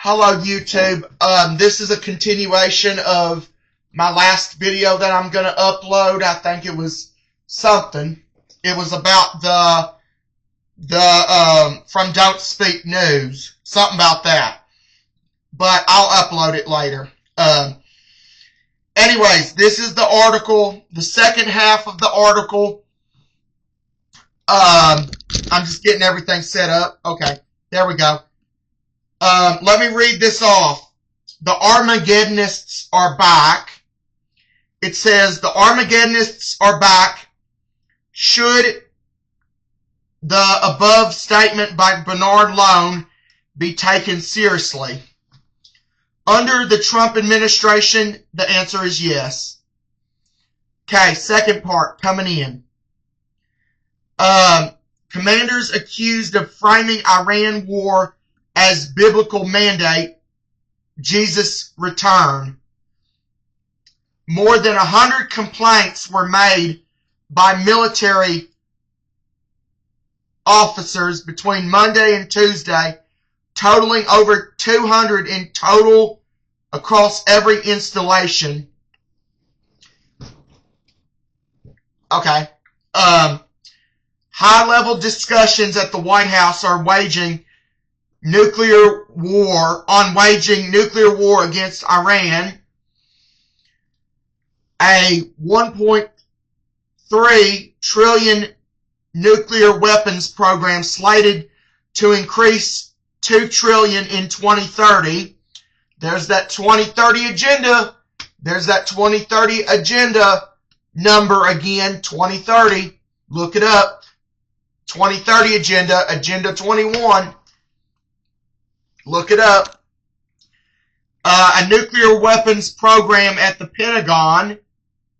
Hello YouTube. This is a continuation of my last video that I'm going to upload. I think it was something. It was about the from Don't Speak News. Something about that. But I'll upload it later. Anyways, this is the article, the second half of the article. I'm just getting everything set up. Okay, there we go. Let me read this off. The Armageddonists are back. It says, the Armageddonists are back. Should the above statement by Bernard Lone be taken seriously? Under the Trump administration, the answer is yes. Okay, second part coming in. Commanders accused of framing Iran war as biblical mandate, Jesus' return. More than 100 complaints were made by military officers between Monday and Tuesday, totaling over 200 in total across every installation. Okay. High-level discussions at the White House are waging nuclear war against Iran. A $1.3 trillion nuclear weapons program slated to increase $2 trillion in 2030. There's that 2030 agenda. There's that 2030 agenda number again, 2030. Look it up. 2030 agenda, Agenda 21. Look it up. A nuclear weapons program at the Pentagon.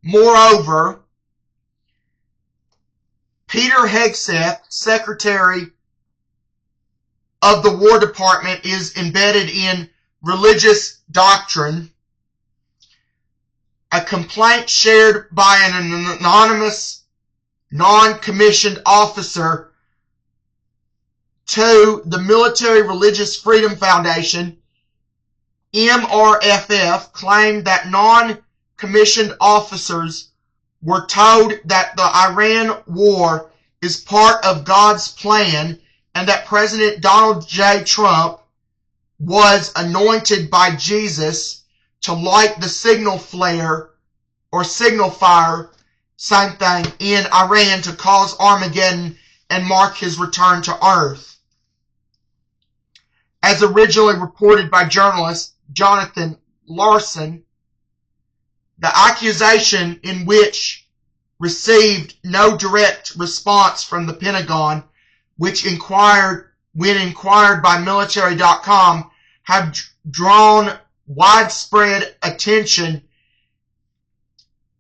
Moreover, Peter Hegseth, Secretary of the War Department, is embedded in religious doctrine. A complaint shared by an anonymous, non-commissioned officer to the Military Religious Freedom Foundation, MRFF, claimed that non-commissioned officers were told that the Iran war is part of God's plan and that President Donald J. Trump was anointed by Jesus to light the signal flare or signal fire, same thing, in Iran to cause Armageddon and mark his return to Earth. As originally reported by journalist Jonathan Larson, the accusation, in which received no direct response from the Pentagon, when inquired by military.com, have drawn widespread attention,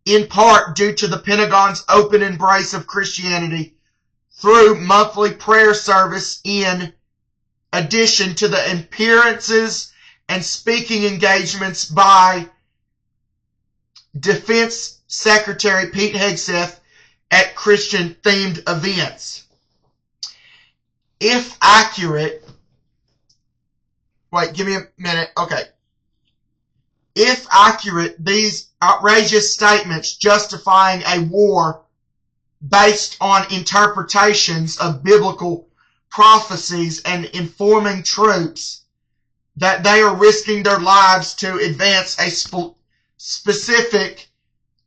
in part due to the Pentagon's open embrace of Christianity through monthly prayer service, in addition to the appearances and speaking engagements by Defense Secretary Pete Hegseth at Christian-themed events. If accurate, wait, give me a minute, okay. If accurate, these outrageous statements justifying a war based on interpretations of biblical prophecies and informing troops that they are risking their lives to advance a specific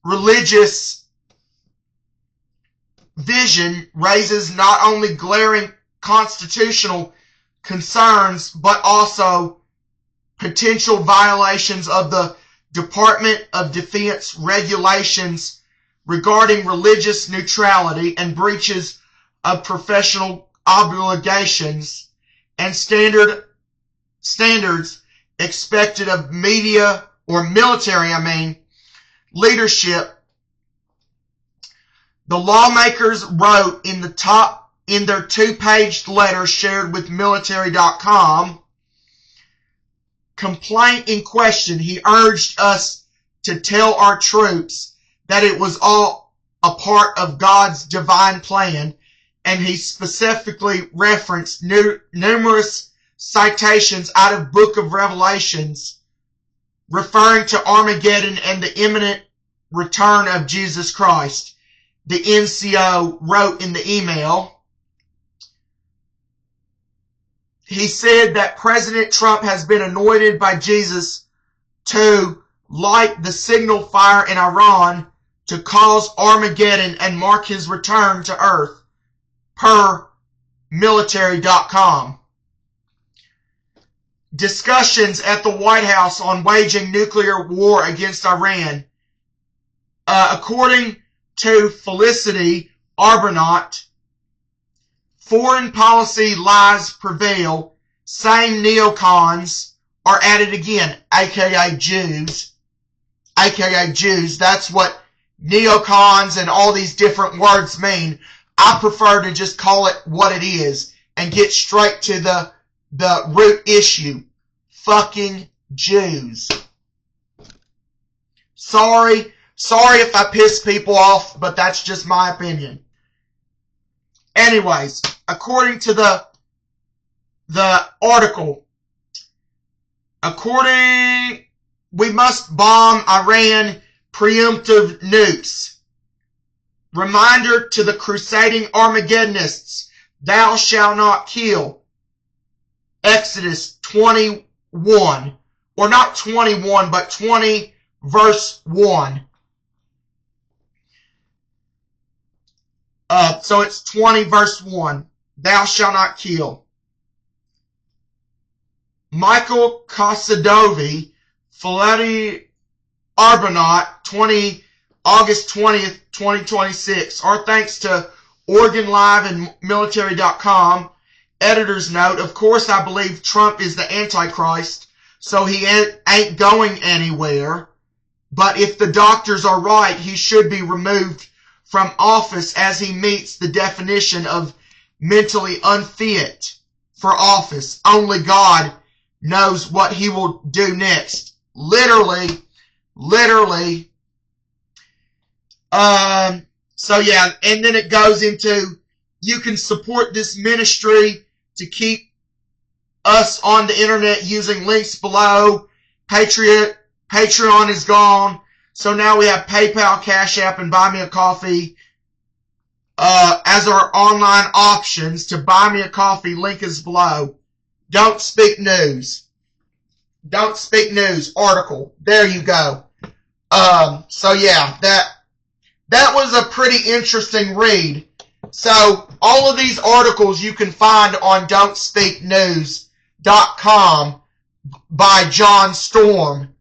religious vision, raises not only glaring constitutional concerns but also potential violations of the Department of Defense regulations regarding religious neutrality and breaches of professional obligations and standards expected of media or military, leadership. The lawmakers wrote in their two-page letter shared with military.com, complaint in question, he urged us to tell our troops that it was all a part of God's divine plan, and he specifically referenced numerous citations out of Book of Revelations referring to Armageddon and the imminent return of Jesus Christ. The NCO wrote in the email. He said that President Trump has been anointed by Jesus to light the signal fire in Iran to cause Armageddon and mark his return to Earth, per military.com. Discussions at the White House on waging nuclear war against Iran. According to Felicity Arbonat, foreign policy lies prevail. Same neocons are at it again, aka Jews. AKA Jews. That's what neocons and all these different words mean. I prefer to just call it what it is and get straight to the root issue. Fucking Jews. Sorry if I piss people off, but that's just my opinion. Anyways, according to the article, we must bomb Iran preemptive nukes. Reminder to the crusading Armageddonists, thou shalt not kill. Exodus 21, or not 21, but 20 verse 1. So it's 20 verse 1. Thou shalt not kill. Michael Kosadovi, Felicity Arbonat, August 20th, 2026. Our thanks to Oregon Live and military.com. Editor's note, of course I believe Trump is the Antichrist, so he ain't going anywhere. But if the doctors are right, he should be removed from office as he meets the definition of mentally unfit for office. Only God knows what he will do next. Literally. So yeah, and then it goes into, you can support this ministry to keep us on the internet using links below. Patreon is gone. So now we have PayPal, Cash App, and Buy Me a Coffee as our online options. To buy me a coffee, link is below. Don't Speak News. Don't Speak News article. There you go. So yeah, that was a pretty interesting read. So all of these articles you can find on don'tspeaknews.com by John Storm.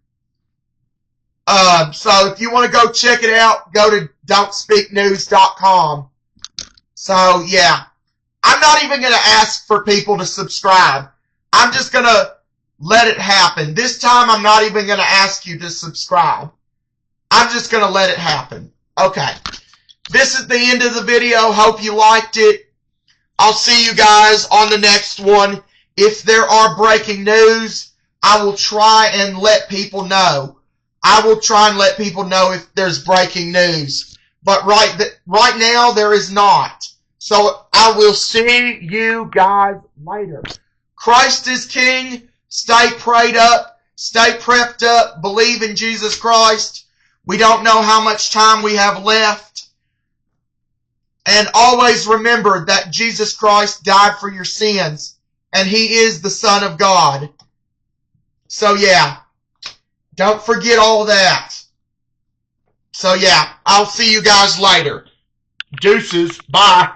So if you want to go check it out, go to don'tspeaknews.com. So yeah, I'm not even going to ask for people to subscribe. I'm just going to let it happen. This time I'm not even going to ask you to subscribe. I'm just going to let it happen. Okay. This is the end of the video. Hope you liked it. I'll see you guys on the next one. If there are breaking news, I will try and let people know. I will try and let people know if there's breaking news. But right now, there is not. So I will see you guys later. Christ is King. Stay prayed up. Stay prepped up. Believe in Jesus Christ. We don't know how much time we have left. And always remember that Jesus Christ died for your sins. And He is the Son of God. So yeah, don't forget all that. So yeah, I'll see you guys later. Deuces. Bye.